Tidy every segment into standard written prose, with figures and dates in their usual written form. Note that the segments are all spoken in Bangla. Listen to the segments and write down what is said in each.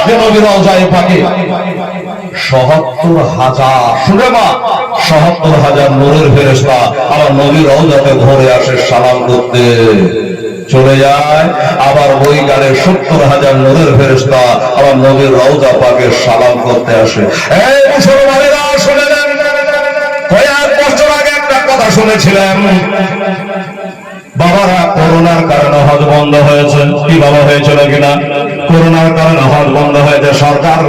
যে নবীর রওজায়ে পাকে ৭০,০০০, শুনে মা, ৭০,০০০ নূরের ফেরেশতা আমার নবীর রওজাতে ঘরে আসে সালাম করতে, চলে যায়। আবার ওই গানে ৭০,০০০ নূরের ফেরেশতা আমার নবীর রওজা পাকে সালাম করতে আসে। এই মুসলমানেরা শুনে নেন, কয়েক বছর আগে একটা কথা শুনেছিলাম, বাবারা করোনার কারণে হজ বন্ধ হয়েছে। কি বাবা হয়েছিল কিনা? করোনার কারণে হজ বন্ধ হয়েছে, সরকার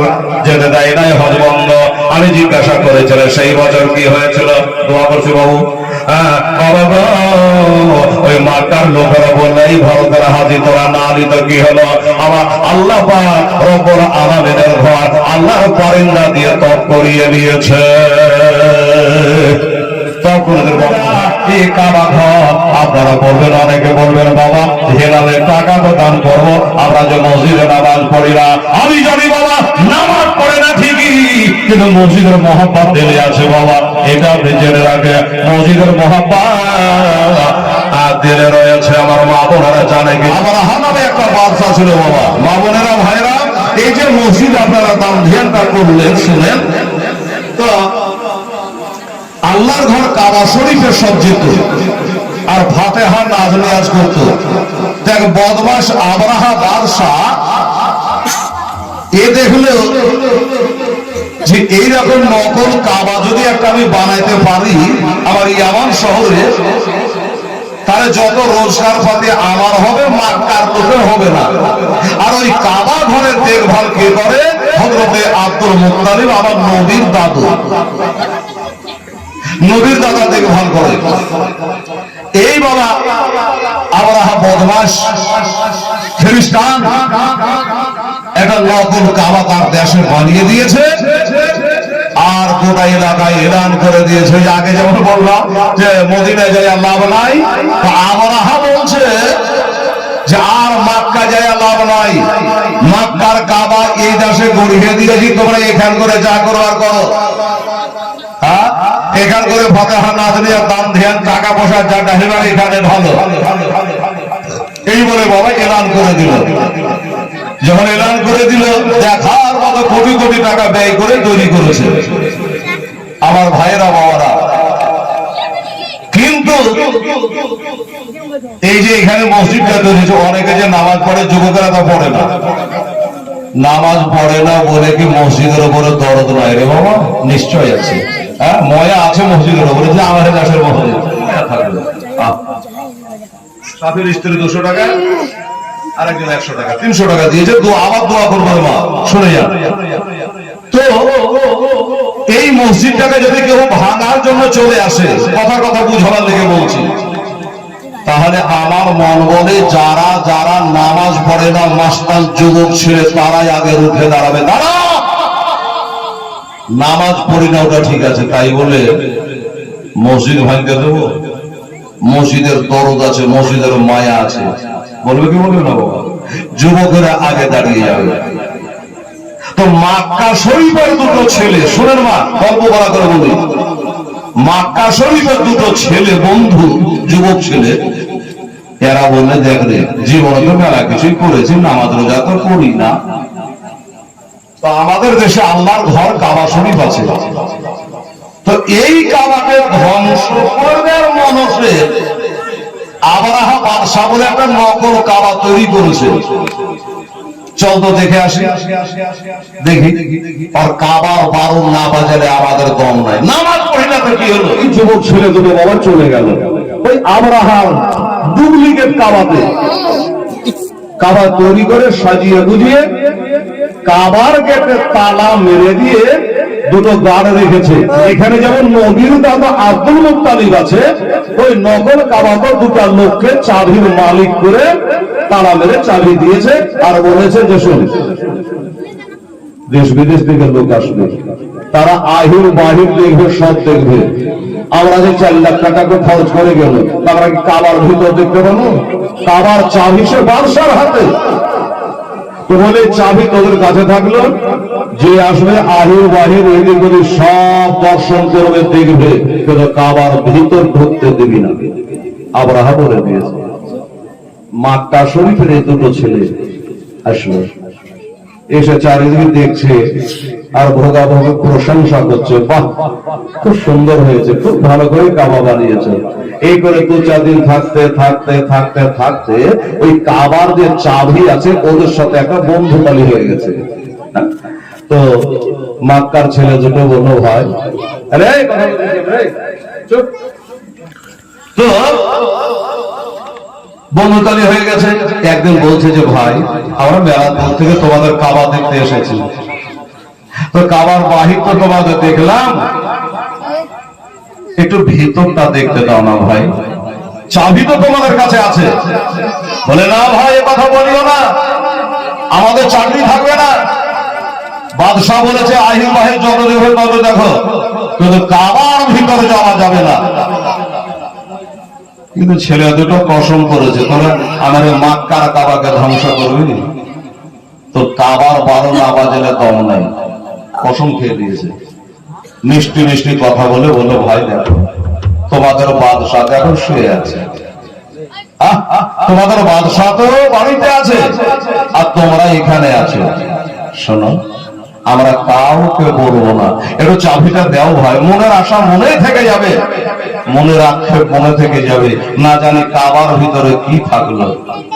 যেতে দেয় নাই, হজ বন্ধ। আমি জিজ্ঞাসা করেছিলাম সেই বছর কি হয়েছিল, দোয়া করছি বাবু। ওই মাকার লোকেরা বললে এই ভারতের হাজি তোরা না আলি তো কি হলো? আমার আল্লাহ পাক রব্বুল আলামিনের ঘর আল্লাহর পরিন্দা দিয়ে তপ করিয়ে দিয়েছে। আপনারা বলবেন, অনেকে বলবেন বাবা হেলালের টাকা তো দান করবো, আমরা যে মসজিদে নামাজ পড়ি না। আমি জানি বাবা নামাজ পড়ে না ঠিকই, কিন্তু মসজিদের মহব্বত দিলে আছে বাবা, এটা আপনি জেনে রাখে। মসজিদের মহব্বত দিলে রয়েছে। আমার মা বোনেরা জানে কি, আমার হানাবে একটা বাদশা ছিল বাবা। মা বোনেরা ভাইরা, এই যে মসজিদ আপনারা দাম ধ্যানটা করলেন, শুনেন তো, আল্লাহর ঘর কাবা শরীফে সজ্জিত, আর ফাতিহা নাজ নিয়াজ করত। দেখ বদমাশ আবরাহা বাদশাহ এ দেখলো যে এইরকম নকল কাবা যদি একটা আমি বানাইতে পারি আমার ইয়ামান শহরে, তাহলে যত রোজগার পাতি আমার হবে, মাক্কার লোকের হবে না। আর ওই কাবা ঘরের দেখভাল কে করে? হযরতে আব্দুল মুত্তালিব, আমার নবীর দাদু, নবীর দাদা দেখভাল করে। এই বাবা আবরাহা বদমাশ খ্রিস্টান একটা নকল কাবা তার দেশে বানিয়ে দিয়েছে, আর গোটা এলাকায় এলান করে দিয়েছে। আগে যেমন বললাম যে মদিনায় যাই লাভ নাই, আবরাহা বলছে যে আর মক্কা যায় লাভ নাই, মক্কার কাবা এই দেশে গড়িয়ে দিয়েছি, তোমরা এখান করে যা করো আর করো। হ্যাঁ, এখান করে ফাতিহা নাজ নিয়ে দান ধ্যান টাকা পয়সা যা ডাহিবার এখানে ভালো, এই বলে বাবা এলান করে দিল। যখন এলান করে দিল, দেখার মতো কোটি কোটি টাকা ব্যয় করে তৈরি করেছে আমার ভাইয়েরা বাবারা। কিন্তু এই যে এখানে মসজিদটা তৈরি হয়েছে, অনেকে যে নামাজ পড়ে, যুবকেরা তো পড়ে না। নামাজ পড়ে না বলে কি মসজিদের উপরে দরদ নাই রে বাবা? নিশ্চয় আছে। হ্যাঁ, ময়া আছে মসজিদের উপরে, যে আমার দেশের মসজিদ সাথের স্ত্রী 200 টাকা, আরেকজন 100 টাকা, 300 টাকা দিয়েছে, আবার দোয়া করবো মা, শুনে যান। তো এই মসজিদটাকে যদি কেউ ভাঙার জন্য চলে আসে, কথা কথা বুঝাবার লেগে বলছি, তাহলে আমার মন বলে যারা যারা নামাজ পড়ে না, মাস্তান যুবক ছেলে, তারাই আগে উঠে দাঁড়াবে। দাঁড়া, নামাজ পড়ি না ওটা ঠিক আছে, তাই বলে মসজিদ ভাঙতে দেবো? মসজিদের দরদ আছে, মসজিদের মায়া আছে, বলবে কি বলবে না বাবা? যুবকেরা আগে দাঁড়িয়ে যাবে। তো মক্কা শরীফের দুটো ছেলে, শুনেন মা, গল্প বলা করে বলি, মক্কা শরীফের দুটো ছেলে বন্ধু, যুবক ছেলে, এরা বললে দেখ রে, জীবনে তো মেলা কিছুই করেছি, নামাজ রোজা তো করি না, তো আমাদের দেশে আল্লাহর ঘর কাবা শরীফ আছে, তো এই কাবাকে ধ্বংস করবার মনসে আবরাহা বাদশাহ বলে একটা নকল কাবা তৈরি করেছে। চল তো দেখে আসি, দেখি। আর কাবার বারণ না বাজালে আমাদের দম নাই, নামাজ পড়ি না তো কি হলো? এই যুবক ছেলে দুটো বাবা চলে গেল ওই আবরাহার ডুপ্লিকেট কাবাতে, কাবা তৈরি করে সাজিয়ে গুজিয়ে কাবার গেটে তালা মেরে দিয়ে দুটো গার্ড রেখেছে। এখানে যেমন নবীর দাদা আব্দুল মুত্তালিব আছে, ওই নকল কাবাতে দুটো লোককে চাবির মালিক করে তালা মেরে চাবি দিয়েছে, আর বলেছে যে শোন, দেশ বিদেশ থেকে লোক আসবে, তারা আহির বাহির দেখবে, সব দেখবে। আমরা যে 4 লাখ টাকা খরচ করে গেল, আমরা কি কাবার ভিতর দেখতে পাবো? কাবার চাবি সে বাদশার হাতে। তো বলে চাবি তোদের কাছে থাকলো, যে আসবে আহির বাহির এদিক ওদিক সব দর্শন করবে, দেখবে, কিন্তু কাবার ভিতর ঢুকতে দিবি না। আবরাহা বলে দিয়েছে। মক্কা শরীফের এই দুটো ছেলে আসলো, এসে চারিদিকে দেখছে আর ভোগাভোগ প্রশংসা করছে, বাহ খুব সুন্দর হয়েছে, খুব ভালো করে কাবা বানিয়েছে। এই করে 2-4 দিন থাকতে থাকতে থাকতে থাকতে ওই কাবার যে চাবি আছে ওদের সাথে একটা বন্ধুতালি হয়ে গেছে। তো মক্কার ছেলে দুটো বলল, ভাই আরে চুপ, তো বন্ধুতালি হয়ে গেছে। একদিন বলছে যে ভাই আমরা মেলা দূর থেকে তোমাদের কাবা দেখতে এসেছি, তো কাবার বাহির তো তোমাদের দেখলাম, একটু ভিতরটা দেখতে দাও না ভাই, চাবি তো তোমাদের কাছে আছে। বলে না ভাই এ কথা বলিও না, আমাদের চাকরি থাকবে না। বাদশাহ বলেছে আহির বাহির যত দেখো তত দেখো, কিন্তু কাবার ভিতরে যাওয়া যাবে না। কিন্তু ছেলে দুটো কসম করেছে তোরা আমার মক্কার কাবাকে ধ্বংস করবি, তো কাবার 12 না বাজলে দম নাই, কসম খেয়ে দিয়েছে। মিষ্টি মিষ্টি কথা বলে বললো ভাই দেখো তোমাদের বাদশাহ দেখো শুয়ে আছে, তোমাদের বাদশাহ তো বাড়িতে আছে আর তোমরা এখানে আছো, শোনো আমরা কাউকে বলবো না, একটু চাবিটা দাও ভাই, মনের আশা মনেই থেকে যাবে, মনের আক্ষেপ মনে থেকে যাবে, না জানি কাবার ভিতরে কি থাকলো,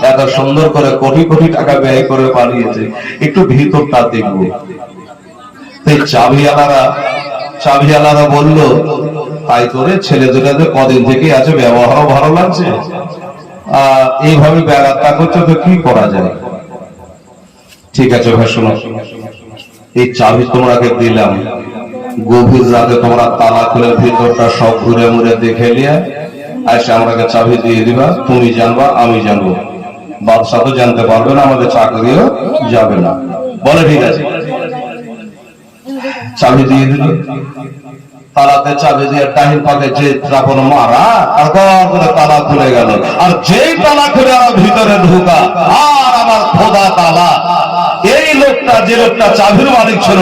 এত সুন্দর করে কোটি কোটি টাকা ব্যয় করে বানিয়েছে, একটু ভিতরটা দেখবো। তাই চাবিওয়ালারা বললো তাই করে ছেলে দুটাতে কদিন থেকে আছে, ব্যবহারও ভালো লাগছে, এইভাবে বেড়াতা করছে, তো কি করা যায়। ঠিক আছে ভাই শোনো, এই চাবি তোমাকে দিলাম, গভীর রাতে তোমরা তালা খুলে ভিতরটা সব ঘুরে মুড়ে দেখে নিয়ে এসে আমাকে চাবি দিয়ে দিবা, তুমি জানবা আমি জানবো, বাদশাহ তো জানতে পারবে না, আমাদের চাকরিও যাবে না। বলে ঠিক আছে, চাবি দিয়ে দিল, তালাতে চাবি দিয়ে টাহির পাকে যে চাপন মারা আর করে তালা খুলে গেল, আর যেই তালা খুলে আমার ভিতরে ঢুকা, আর আমার খোদা তালা এই লোকটা যে লোকটা চাবির মালিক ছিল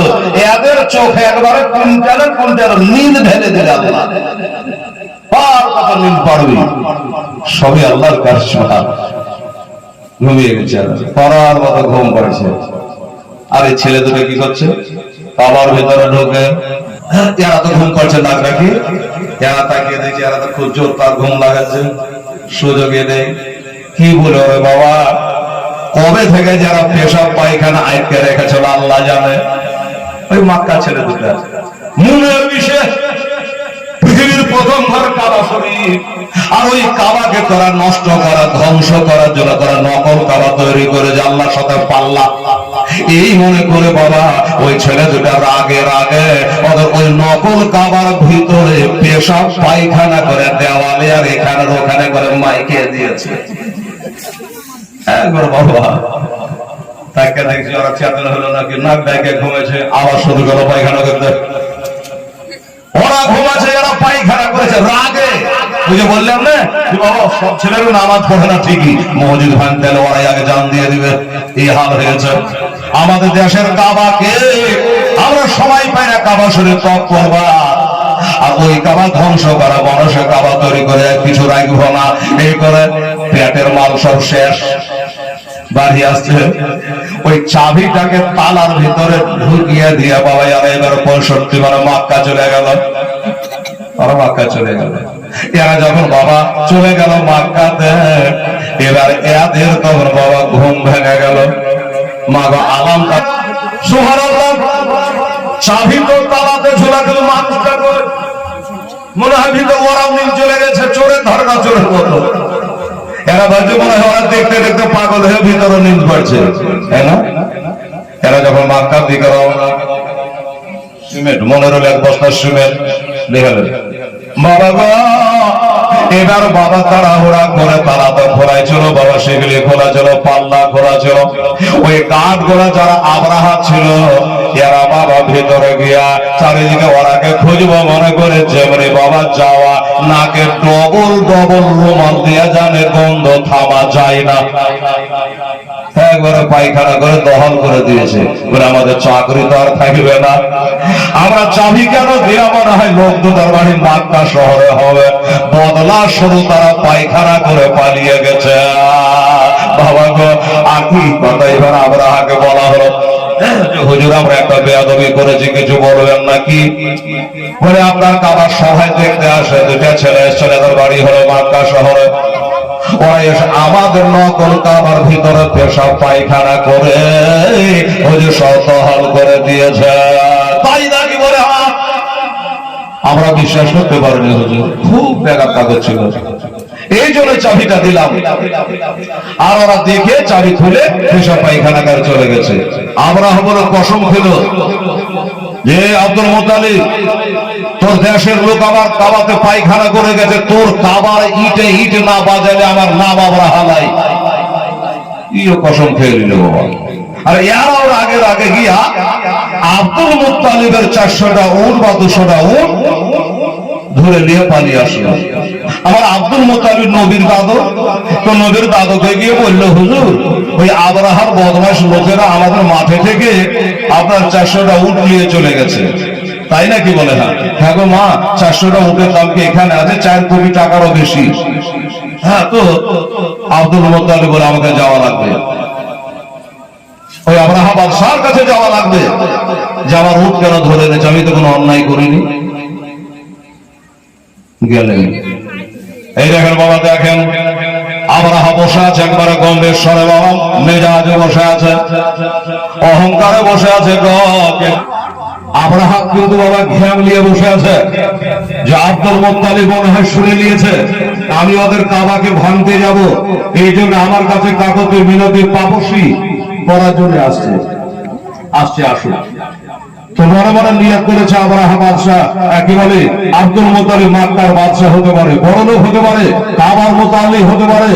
এদের চোখে একবারে কুইন্টাল নীল ঢেলে দিল, কত নীল পারবি, সবই আল্লাহর কাজ। ঘুমিয়ে গেছে, পড়ার মতো ঘুম পড়েছে। আর এই ছেলে দুটো কি করছে, বাবার ভেতরে ঢোকে, এরা তো ঘুম করছে নাক রাখি, এরা তাকিয়ে দেখছে এরা তো খুব জোর তার ঘুম লাগাচ্ছে, সুযোগে দেয় কি বলে ওরে বাবা কবে থেকে যারা পেশাব পায়খানা আটকে রেখেছিল আল্লাহ জানে, ওই মক্কা ছেলে দুটা মনের বিশেষ পৃথিবীর প্রথম ঘর কাবা শরীফ, আর ওই কাবাকে তোরা নষ্ট করা ধ্বংস করার জন্য তোরা নকল কাবা তৈরি করে যে আল্লাহর সাথে পাল্লা, এই মনে করে বাবা ওই ছেলে দুটা রাগে ওদের ওই নকল কাবার ভিতরে পেশাব পায়খানা করে দেওয়ালে আর এখানে ওখানে করে মাইকে দিয়েছে। বাবা তাকে দেখছি ওরা চেতনা হলো নাকি, নাক ডাকে ঘুমেছে, আবার শুরু করলো পায়খানা করতে, ওরা ঘুমাচ্ছে এরা পায়খানা করেছে রাগে। বুঝে বললাম না বাবা সব ছেলেরও নামাজ পড়ে না ঠিকই, মসজিদ ভাঙতে হলে ওরাই আগে জান দিয়ে দিবে, এই হাল হয়েছে। আমাদের দেশের কাবাকে আমরা সবাই পাই না কাবা শরীফ ত্যাগ করবা, আর ওই কাবা ধ্বংস করা, মানুষের কাবা তৈরি করে কিছু রাখবো না, এই করে পেটের মাল সব শেষ, বাড়ি আসছে ওই চাবিটাকে তালার ভিতরে ঢুকিয়ে দিয়ে বাবা আর এবার 65 বার মক্কা চলে গেল, আর মক্কা চলে গেল। এরা যখন বাবা চলে গেল মক্কাতে, এবার এদের তখন বাবা ঘুম ভেঙে গেল, মা গো আলামটা সুবহানাল্লাহ, চাবি তো তালাতে ঝোলা দিল, মানুষটা মনে হয় ভিতরে ওরা নিয়ে চলে গেছে, চোরের ধারণা চোরের মতো। এরা ভাবছে মনে হয় ওরা দেখতে দেখতে পাগল হয়ে ভিতরে নিজ পড়ছে, তাই না? এরা যখন মক্কার দিকে রওনা, সিমেন্ট মনে হলো 1 বস্তা সিমেন্ট দেখালেন বাবা, এবার বাবা তাড়াহুড়া করে তারা তো খোলা ছিল, বাবা সেগুলি খোলা ছিল, পাল্লা খোলা ছিল, ওই কাঠ গোড়া যারা আবরাহা ছিল এরা বাবা ভেতরে গিয়া চারিদিকে ওরাকে খুঁজবো মনে করে, যেমনি বাবা যাওয়া নাকে ডবল রুমাল দিয়া জানে গন্ধ থামা যায় না, একবারে পায়খানা করে দহল করে দিয়েছে, বলে আমাদের চাকরি তো আর থাকবে না, আমরা চাবি কেন দেওয়া, মনে হয় লোক দুটার বাড়ি মক্কা শহরে হবে, বদলা শুরু তারা পায়খানা করে পালিয়ে গেছে। বাবা গো আর কি কথা এবার আবরাহাকে বলা হলো, হুজুর আমরা একটা বেয়াদবি করেছি, কিছু বলবেন নাকি? বলে আপনার কাবার সভায় দেখতে আসে দুটা ছেলে, ছেলেদের বাড়ি হলো মক্কা শহরে। ওরা এসে আমাদের নকল কাবার ভিতরে পেশাব পায়খানা করে হুজুর সতহল করে দিয়েছে। তাই নাকি? বলে হ্যাঁ। আমরা বিশ্বাস করতে পারিনি হুজুর, খুব ব্যাঘাত কাগজ ছিল, এই জন্য চাবিটা দিলাম। আর ওরা দেখে চাবি খুলে পেশাব পায়খানা করে চলে গেছে। আমরা বলে কসম খেল যে আব্দুল মুত্তালিব, তোর দেশের লোক আমার কাবাতে পায়খানা করে গেছে, তোর কাবার ইটে ইট না বাজালে আমার নাম আমরা হালাই। ইও কসম খেয়ে নিল বাবা। আর এরাও আগের আগে গিয়া আব্দুল মুত্তালিবের 400টা উট বা 200টা উট ধরে নিয়ে পালিয়ে আসলো। আমার আব্দুল মুত্তালিব নবীর দাদু, তো নবীর দাদুকে গিয়ে বললো, হুজুর ওই আবরাহার বদমাশ লোকেরা আমাদের মাঠে থেকে আপনার 400টা উট নিয়ে চলে গেছে। তাই নাকি? বলে হ্যাঁ। হ্যাঁ গো মা, 400টা উটের দাম কি এখানে আছে 4 কোটি টাকারও বেশি। হ্যাঁ, তো আব্দুল মুত্তালিব বলে আমাকে যাওয়া লাগবে, ওই আবরাহা বাদশার কাছে যাওয়া লাগবে যে আমার উট কেন ধরে এনেছে, আমি তো কোনো অন্যায় করিনি। গেলেন। এই দেখেন বাবা, দেখেন আবরাহা বসে আছে একবারে গম্ভীর স্বরে, বাবা মেজাজে বসে আছে, অহংকারে বসে আছে। আবরাহা কিন্তু বাবা ঘ্যাম নিয়ে বসে আছে যে আব্দুল মুত্তালিব মনে হয় শুনে নিয়েছে আমি ওদের কাবাকে ভাঙতে যাব, এই জন্য আমার কাছে কাগজে মিনতি পাপসি করার জন্য আসছে। আসুন। তো মনে মনে নিয়ত করেছে আবরাহা বাদশা, একেবারে আব্দুল মুত্তালিব মক্কার বাদশা হতে পারে, বড় লোক হতে পারে, কাবার মুতাল্লি হতে পারে,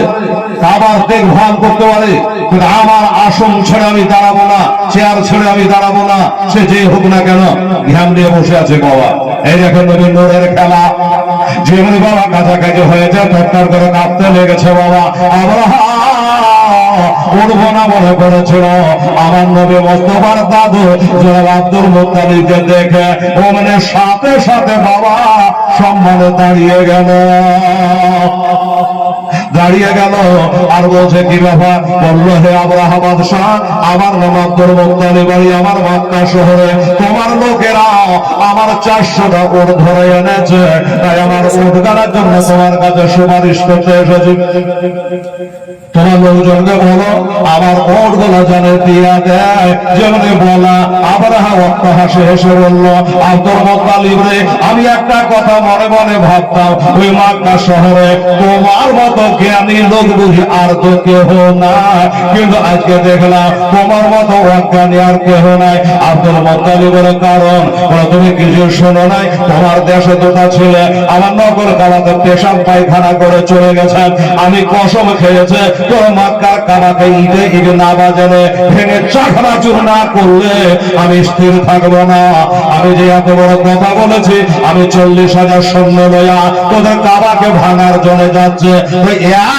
কাবার দেখভাল করতে পারে, কিন্তু আমার আসন ছেড়ে আমি দাঁড়াবো না, চেয়ার ছেড়ে আমি দাঁড়াবো না, সে যে হোক না কেন। ধ্যান দিয়ে বসে আছে বাবা। এই দেখেন নবীর নূরের খেলা, যেমনি বাবা কাছাকাছি হয়েছে টট্টার করে কাঁপতে লেগেছে বাবা। আবরাহা উঠবো না বলে করেছিল, আমার নবী মুস্তাফার দাদু জনাব আব্দুল মুত্তালিবকে দেখে ওমনে সাথে সাথে বাবা সম্মানে দাঁড়িয়ে গেল আর বলছে কি ব্যাপার? বললো, হে আবরাহা বাদশাহ, আমার নাম আব্দুল মুত্তালিব, বাড়ি আমার মক্কা শহরে, তোমার লোকেরা আমার 400টা উট ধরে এনেছে, তাই আমার উট গাড়ার জন্য তোমার কাছে সুপারিশ করতে এসেছি। তোমার লোকজনকে বলো আমার উট গুলো জানে দিয়া দেয়। যেমনি বলা আবরাহা অট্টহাসে হেসে বলল, আব্দুল মুত্তালিব রে, আমি একটা কথা মনে মনে ভাবতাম, ওই মক্কা শহরে তোমার মতো জ্ঞানী লোক বুঝি আর তো কেহ না, কিন্তু আজকে দেখলাম তোমার মতো অজ্ঞানী আর কেহ নাই। আব্দুল মুত্তালিবের কারণ তুমি কিছু শোনো নাই? তোমার দেশে দুটা ছেলে আমার নগর কাবাতে পেশাব পায়খানা করে চলে গেছেন, আমি কসম খেয়েছে তোর মক্কার কাবাকে ইটে ইটে না বাজালে, ভেঙে চাকরাচুর না করলে আমি স্থির থাকবো না। আমি যে এত বড় কথা বলেছি, আমি 40,000 সৈন্য লইয়া তোদের কাবাকে ভাঙার জন্য যাচ্ছে,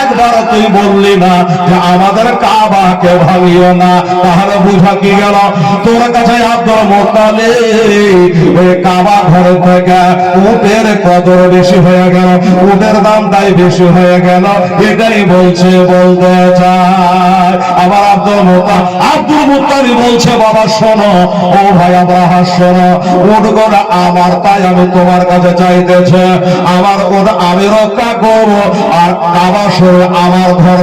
একবার তুই বললি না যে আমাদের কাবাকে ভাঙিও না, তাহলে বুঝা কি গেল? তোর কাছে আব্দুল মুত্তালিব ওই কাবা ঘরে থেকে উটের কদর বেশি হয়ে গেল, উটের দামটাই বেশি হয়ে গেল, এটাই বলতে চায়। আবার আব্দুল মুত্তালিব বলছে, বাবা শোনো, ও ভাই আবরাহা শোনো, উট গড়া আমার, তাই আমি তোমার কাছে চাইতেছে, আমার উট আমি রক্ষা করবো, আর কাবা শরীর আমার ঘর।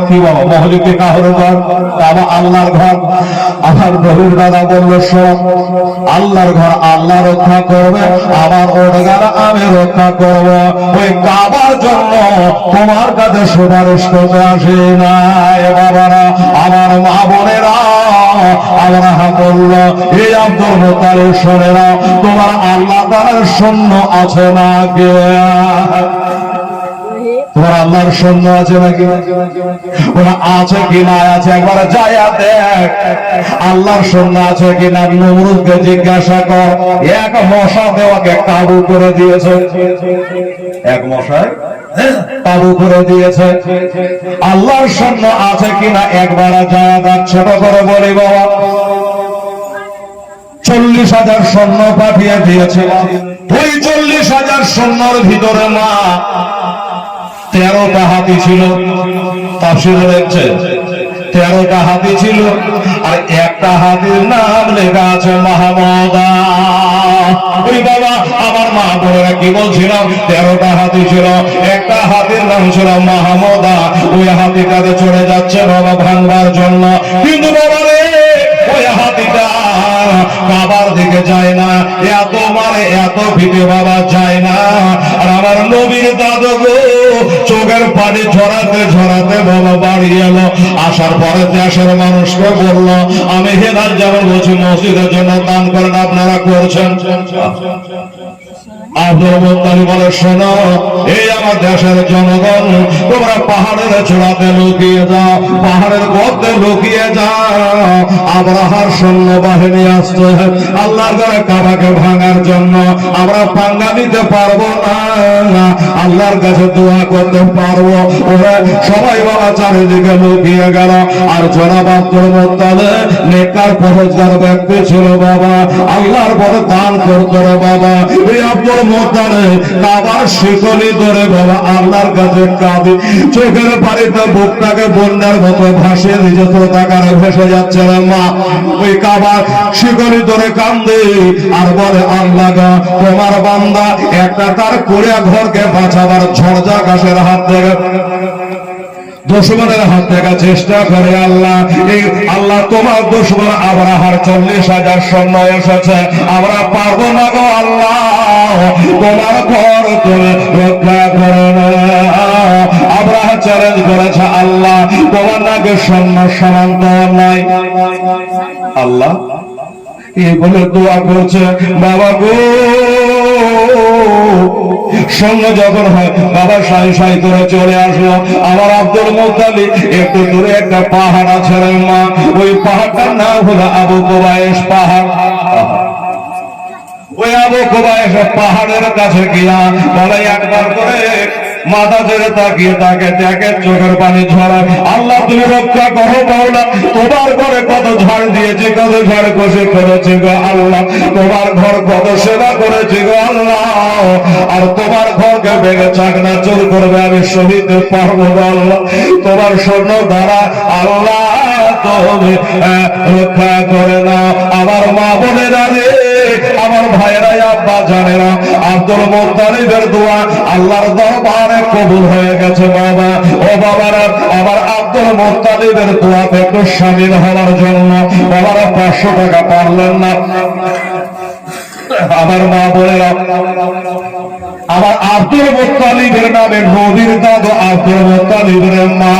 কি বাবা, মহলিকে কাহর ঘর, কাবা আল্লাহর ঘর। আমার নবীর দাদা বললো, শোন, আল্লাহর ঘর আল্লাহ রক্ষা করবে, আমার উট গড়া আমি রক্ষা করবো, ওই কাবার জন্য তোমার কাছে সুপারিশ করতে আসি নাই। বাবারা, আমার মা বোনেরা, আবরাহা বলল, এই আব্দুল মুত্তালিব শোনে না, তোমার আল্লাহ তাআলার সৈন্য আছে না? কে তোমার আল্লাহর সৈন্য আছে নাকি? ওরা আছে কি না আছে একবার যাইয়া দেখ, আল্লাহর সৈন্য আছে কি না। নমরুদকে জিজ্ঞাসা কর, এক মশা দেওয়াকে কাবু করে দিয়েছে, এক মশায় কাবু করে দিয়েছে। আল্লাহর সৈন্য আছে কিনা একবার যাইয়া দেখ। ছোট করে বলি বাবা, 40,000 সৈন্য পাঠিয়ে দিয়েছে। ওই 40,000 সৈন্যর ভিতরে মা 13টা হাতি ছিল। তাফসীরে লিখছে 13টা হাতি ছিল, আর একটা হাতির নাম লেখা আছে মাহমুদা। ওই বাবা আমার মা বোনেরা কি বলছিল, 13টা হাতি ছিল, একটা হাতির নাম ছিল মাহমুদা। ওই হাতিটাতে চড়ে যাচ্ছে বাবা ভাঙবার জন্য, কিন্তু বাবা রে ওই হাতিটা কাবার দিকে যায় না, এত মারে এত ভিটে বাবা যায় না। আর আমার নবীর দাদু গো চোখের পানি ঝরাতে ঝরাতে বাবা বাড়ি এলো। আসার পরে দেশের মানুষকে বলল, আমি হেদার যেমন বলছি মসজিদের জন্য দান করেন, আপনারা করছেন। আব্দুল মুত্তালিব বলে, শোনো এই আমার দেশের জনগণ, তোমরা পাহাড়ের চূড়াতে লুকিয়ে যাও, পাহাড়ের মধ্যে লুকিয়ে যাও। আব্রাহার সৈন্য বাহিনী আসছে আল্লাহর ঘরে কাবাকে ভাঙার জন্য, আমরা পাঙ্গা দিতে পারবো না, আল্লাহর কাছে দোয়া করতে পারবো। ওরা সবাই বাবা চারিদিকে লুকিয়ে গেল। আর জনাব আব্দুল মুত্তালিব নেককার পরহেজগার ব্যক্তি ছিল বাবা, আল্লাহর পরে দান করতো রে বাবা। এই আব্দুল মুত্তালিব কাবার শিকলি ধরে বাবা আল্লাহর কাছে কাঁদে, চোখের পানিতে বুকটাকে বন্যার মতো ভাসিয়ে নিজে প্রতাকারে ভেসে যাচ্ছে রে মা। ওই কাবার শিকলি ধরে কান্দে আর বলে, আল্লাহ গো তোমার বান্দা একটা তার কুড়িয়া ঘরকে বাঁচাবার ঝড়ঝা গাছের হাত থেকে, দুশমনের হাত থেকে চেষ্টা করে আল্লাহ। এই আল্লাহ তোমার দুশমন আবরাহার 40,000 সৈন্য এসেছে, আমরা পারবো না গো আল্লাহ, তোমার ঘর তুমি রক্ষা করো না। আবরাহা চ্যালেঞ্জ করেছে, আল্লাহ তোমার নাকি সৈন্য সমান্ত নাই। আল্লাহ এই বলে দোয়া করছে, বাবা গো সঙ্গে যখন হয় বাবা সাই সাই করে চলে আসলো। আমার আব্দুল মুত্তালিব একটু দূরে একটা পাহাড় আছে রে মা, ওই পাহাড়টার নাম হলো আবু কুবাইস পাহাড়। ওই আবু কুবাইস পাহাড়ের কাছে গিয়া বলে, একবার করে মাথা ছেড়ে তাকিয়ে তাকে দেখে চোখের পানি ঝরায়, আল্লাহ তুমি রক্ষা করো মাওলা, তোমার ঘরে কত ঝড় দিয়েছি, কত ঝড় কষে করেছি গো আল্লাহ, তোমার ঘর কত সেবা করেছি গো আল্লাহ, আর তোমার ঘরকে ভেঙে চাকনা চোর করবে আমি সহিতে পারবো গো আল্লাহ, তোমার স্বর্ণ দ্বারা আল্লাহ তুমি রক্ষা করে নাও। আমার মা বোনেরা রে, আমার ভাইয়েরা আব্বা জানেরা, আব্দুল মুত্তালিবের দোয়া আল্লাহর দরবারে কবুল হয়ে গেছে বাবা। ও বাবারা, আমার আব্দুল মুত্তালিবের দোয়াতে একটু শামিল হওয়ার জন্য বাবারা 500 টাকা পারলেন না। আমার মা বোনেরা, আমার আব্দুল মুত্তালিবের নামে নবীর দাদু আব্দুল মুত্তালিবের মা,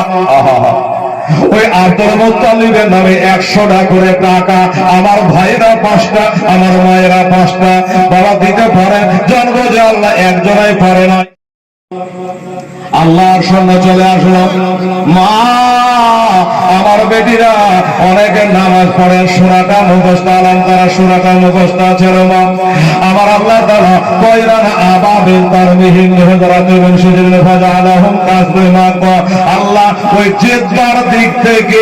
ওই আব্দুল মুত্তালিবের নামে 100টা করে টাকা, আমার ভাইরা 5টা, আমার মায়েরা 5টা বাবা দিতে পারে। জানবো যে আল্লাহ একজনাই পারে না। আল্লাহর সঙ্গে চলে আসলো, মা আমার বেটিরা অনেকে নামাজ পড়ে, সূরাটা মুখস্থ, আলাম তারা সূরাটা মুখস্থ আছে রে মা। আমার আল্লাহ তাআলা কয়রান আবাবিল তারমিহিম লিহযরাতি মিন শিজরিন ফাজালাহুম তাসলিমা। আল্লাহ ওই জেদ্দার দিক থেকে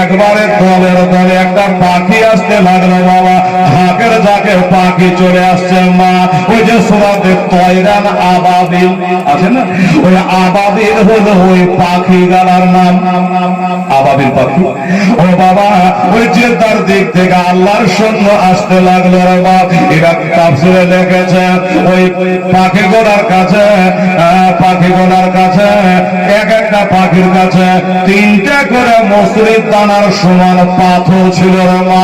একবারে দলের দলে একটা পাখি আসতে লাগলো বাবা, ঝাঁকের ঝাঁকে পাখি চলে আসছে মা। ওই যে সূরাতে কয়রান আবাবিল আছে না, ওই আবাবিল হলো ওই পাখি গালার নাম, আবাবিল পাখি। ও বাবা ওই জেদ্দার দিক থেকে আল্লাহর সৈন্য আসতে লাগলো রে বাবা। এরা তাফসীরে লিখেছে ওই পাখি গোলার কাছে, পাখি গোলার কাছে এক একটা পাখির কাছে 3টা করে মসুরির দানার সমান পাথর ছিল রে মা।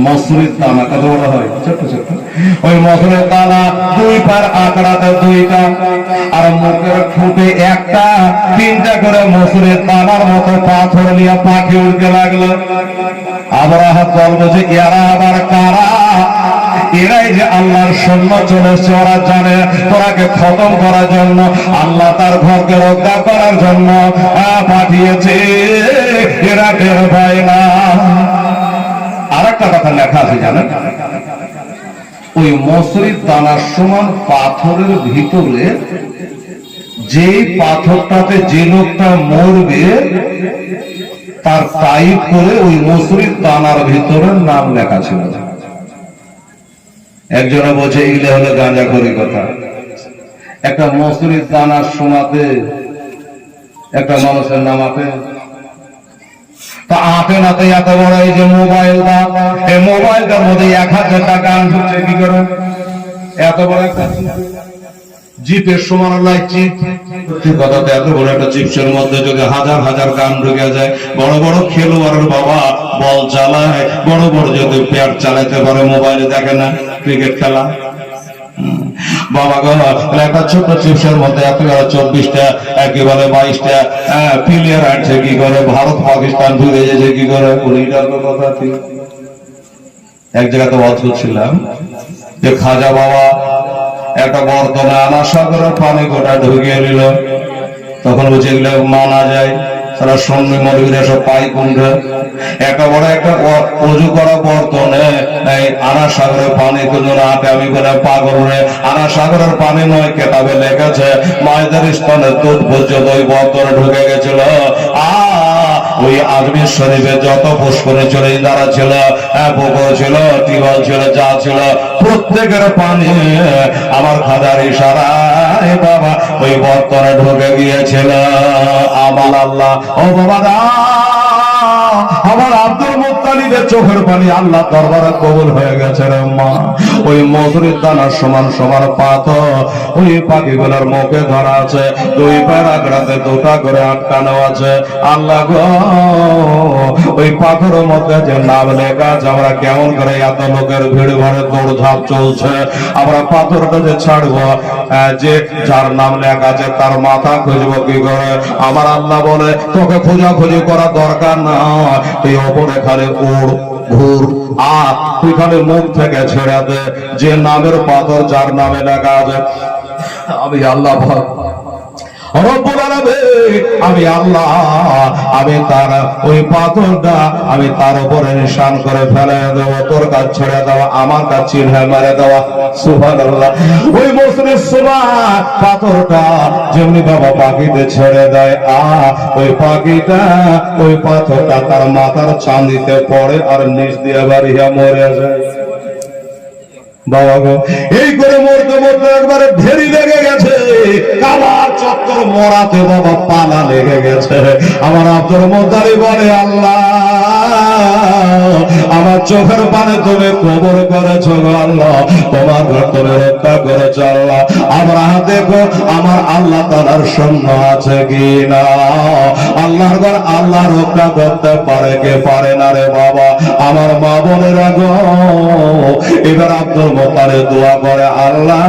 মসুরির দানা কত বড় হয়, ছোট্ট ছোট্ট, ওই মসুরের দানা 2 পার আঁকড়াতে 2টা, আর মুখের ঠোঁটে একটা, 3টা করে মসুরের দানার মতো পাথর নিয়ে পাখি উড়তে লাগলো। আবরাহা বলবে যে এরা আবার কারা? এরাই যে আল্লাহর সৈন্য চলে এসেছে, ওরা জানে তোরাকে খতম করার জন্য, আল্লাহ তার ঘরকে রক্ষা করার জন্য পাঠিয়েছে, এরা টের পায় না। আর একটা কথা লেখা আছে জানেন, ওই মসুরির দানার সমান পাথরের ভিতরে যে পাথরটাতে যে লোকটা মরবে তার টাইপ করে ওই মসুরির দানার ভিতরে নাম লেখা ছিল। একজনে বলছে এগুলো হলো গাঁজাখড়ি কথা। একটা মসুরির দানার সমাতে একটা মানুষের নামাতে তা আতেনাতে এত বড় এই যে মোবাইলটা, এই মোবাইলটার মধ্যে 1000 টাকা গান ঢুকছে কি করে? এত বড় একটা জিপের সমান লাগছে। কথাতে এত বড় একটা চিপসের মধ্যে যদি হাজার হাজার গান ঢুকে যায়, বড় বড় খেলোয়াড়ের বাবা বল চালায়, বড় বড় যদি প্যাড চালাতে পারে, মোবাইলে দেখে না ক্রিকেট খেলা। বাবা গো, একটা ছোট্ট চিপসের মধ্যে এত 24টা একেবারে 22টা প্লেয়ার আছে কি করে? ভারত পাকিস্তান ঢুকে যেছে কি করে? কথা ঠিক। এক জায়গাতে ওয়াজ করছিলাম যে খাজা বাবা একটা বর্তমানে আনা সাগরের পানি গোটা ঢুকিয়ে নিল, তখন বলছে এগুলো মানা যায়, তারা সঙ্গে মৌলবীরা সব পাই কুন্ডা একটা বড় একটা অজু করা বর্তনে আনা সাগরের পানি কিন্তু আটে। আমি বলে পাগল রে, আনা সাগরের পানি নয়, কেতাবে লেগেছে মায়েদের স্তনের দুধ পর্যন্ত ওই বর্তনে ঢুকে গেছিল। ওই আজমির শরীফে যত পুষ্করে চলে যারা ছিল, পুকুর ছিল, টিউবওয়েল ছিল, যা ছিল, প্রত্যেকের পানি আমার খাজার ইশারায় বাবা ওই বর্তনে ঢুকে গিয়েছিল। আমার আল্লাহ, ও বাবা আমার আব্দুল মুত্তালিবের চোখের পানি আল্লাহ দরবারে কবুল হয়ে গেছে রে মা। ওই মজুরির দানার সমান সমান পাথর ওই পাখিগুলোর মুখে ধরা আছে, দুই পায়ের আগড়াতে দুটা করে আটকানো আছে। আল্লাহ গো, ওই পাথরের মধ্যে যে নাম লেখা আছে, আমরা কেমন করে এত লোকের ভিড় ভরে দৌড়ঝাঁপ চলছে, আমরা পাথরটা যে ছাড়বো, যে যার নাম লেখা আছে তার মাথা খুঁজবো কি করে? আমার আল্লাহ বলে তোকে খোঁজাখুঁজি করা দরকার না, তুই ওপরে খালি উড় ঘুর আর তুই খালি মুখ থেকে ছেড়ে দে, যে নামের পাথর যার নামে লেখা আছে আমি আল্লাহ আমি আল্লাহ, আমি তার ওই পাথরটা আমি তার উপরে নিশান করে ফেলে দেবো, তোর কাজ ছেড়ে দেওয়া, আমার কাজ চিহ্নে মেরে দেওয়া। সুবহানাল্লাহ। ওই মুসলিম সুবহান পাথরটা যেমনি বাবা পাখিতে ছেড়ে দেয়, ওই পাখিটা ওই পাথরটা তার মাথার চাঁদিতে পড়ে আর নিচ দিয়ে বাড়িয়া মরে যায়। বাবা গো, এই করে মরতে মরতে একবারে ঢেরি লেগে গেছে, কাবার চত্বর মরাতে বাবা পালা লেগে গেছে। আমার আব্দুল মুত্তালিব বলে আল্লাহ আমার চোখের পানে তুমি কবর করেছো আল্লাহ, তোমার ঘর তুমি রক্ষা করেছো আল্লাহ। আমরা দেখো আমার আল্লাহ তাআলার সৈন্য আছে কি না? আল্লাহর ঘর আল্লাহ রক্ষা করতে পারে কে পারে না রে বাবা? আমার মা বোনেরা গো, এবার আব্দুল মুত্তালিব দোয়া করে আল্লাহ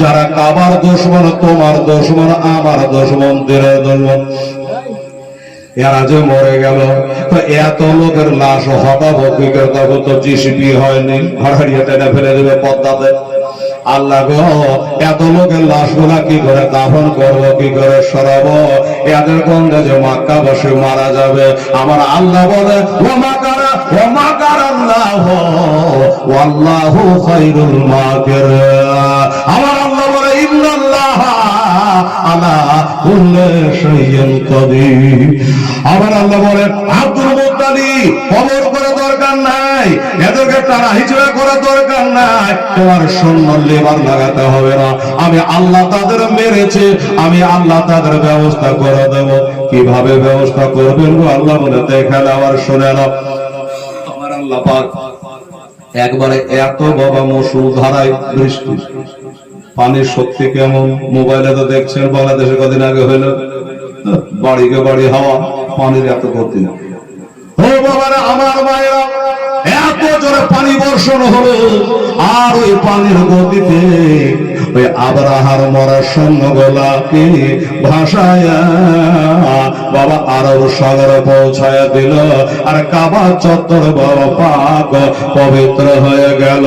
যারা কাবার দুশমন, তোমার দুশমন, আমার দুশমন, দিনের দুশমন, এরা যে মরে গেল, তো এত লোকের লাশ হঠাৎ তখন তো জিসিপি হয়নি, হাড়িয়ে টেনে ফেলে দেবে পদ্মাতে। আল্লাহ গো, এত লোকের লাশ গুলা কি করে দাফন করবো, কি করে সরাবো? এদের গন্ধে যে মক্কা বসে মারা যাবে। আমার আল্লাহ বলে ওয়াল্লাহু খায়রুল মাকিরিন। আমার আল্লাহ বলে ইন্নাল্লাহ আলা কুল্লি শাইইন কাদির। আমার আল্লাহ বলে আব্দুল মুত্তালিব কবর করে দরকার নাই, এদেরকে তারা হিজরা করা দরকার নাই, তোমার সৈন্য লেবার লাগাতে হবে না, আমি আল্লাহ তাদের মেরেছে, আমি আল্লাহ তাদের ব্যবস্থা করে দেব। কিভাবে ব্যবস্থা করবেন গো আল্লাহ বলে দেখেন, আবার শুনে নাও। আমার আল্লাহ পাক একবারে এত বাবা মুষলধারায় বৃষ্টি, পানির শক্তি কেমন মোবাইলে তো দেখছেন, বাংলাদেশে কদিন আগে হইল বাড়িকে বাড়ি হাওয়া, পানির এত গতি। ও বাবারা, আমার মায়েরা, এত জোরে পানি বর্ষণ হলো, আর ওই পানির গতিতে ওই আবরাহার মরা সৈন্যগুলাকে ভাসায়া বাবা আরব সাগরে পৌঁছায়া দিল, আর কাবা চত্বর বাবা পাক পবিত্র হয়ে গেল।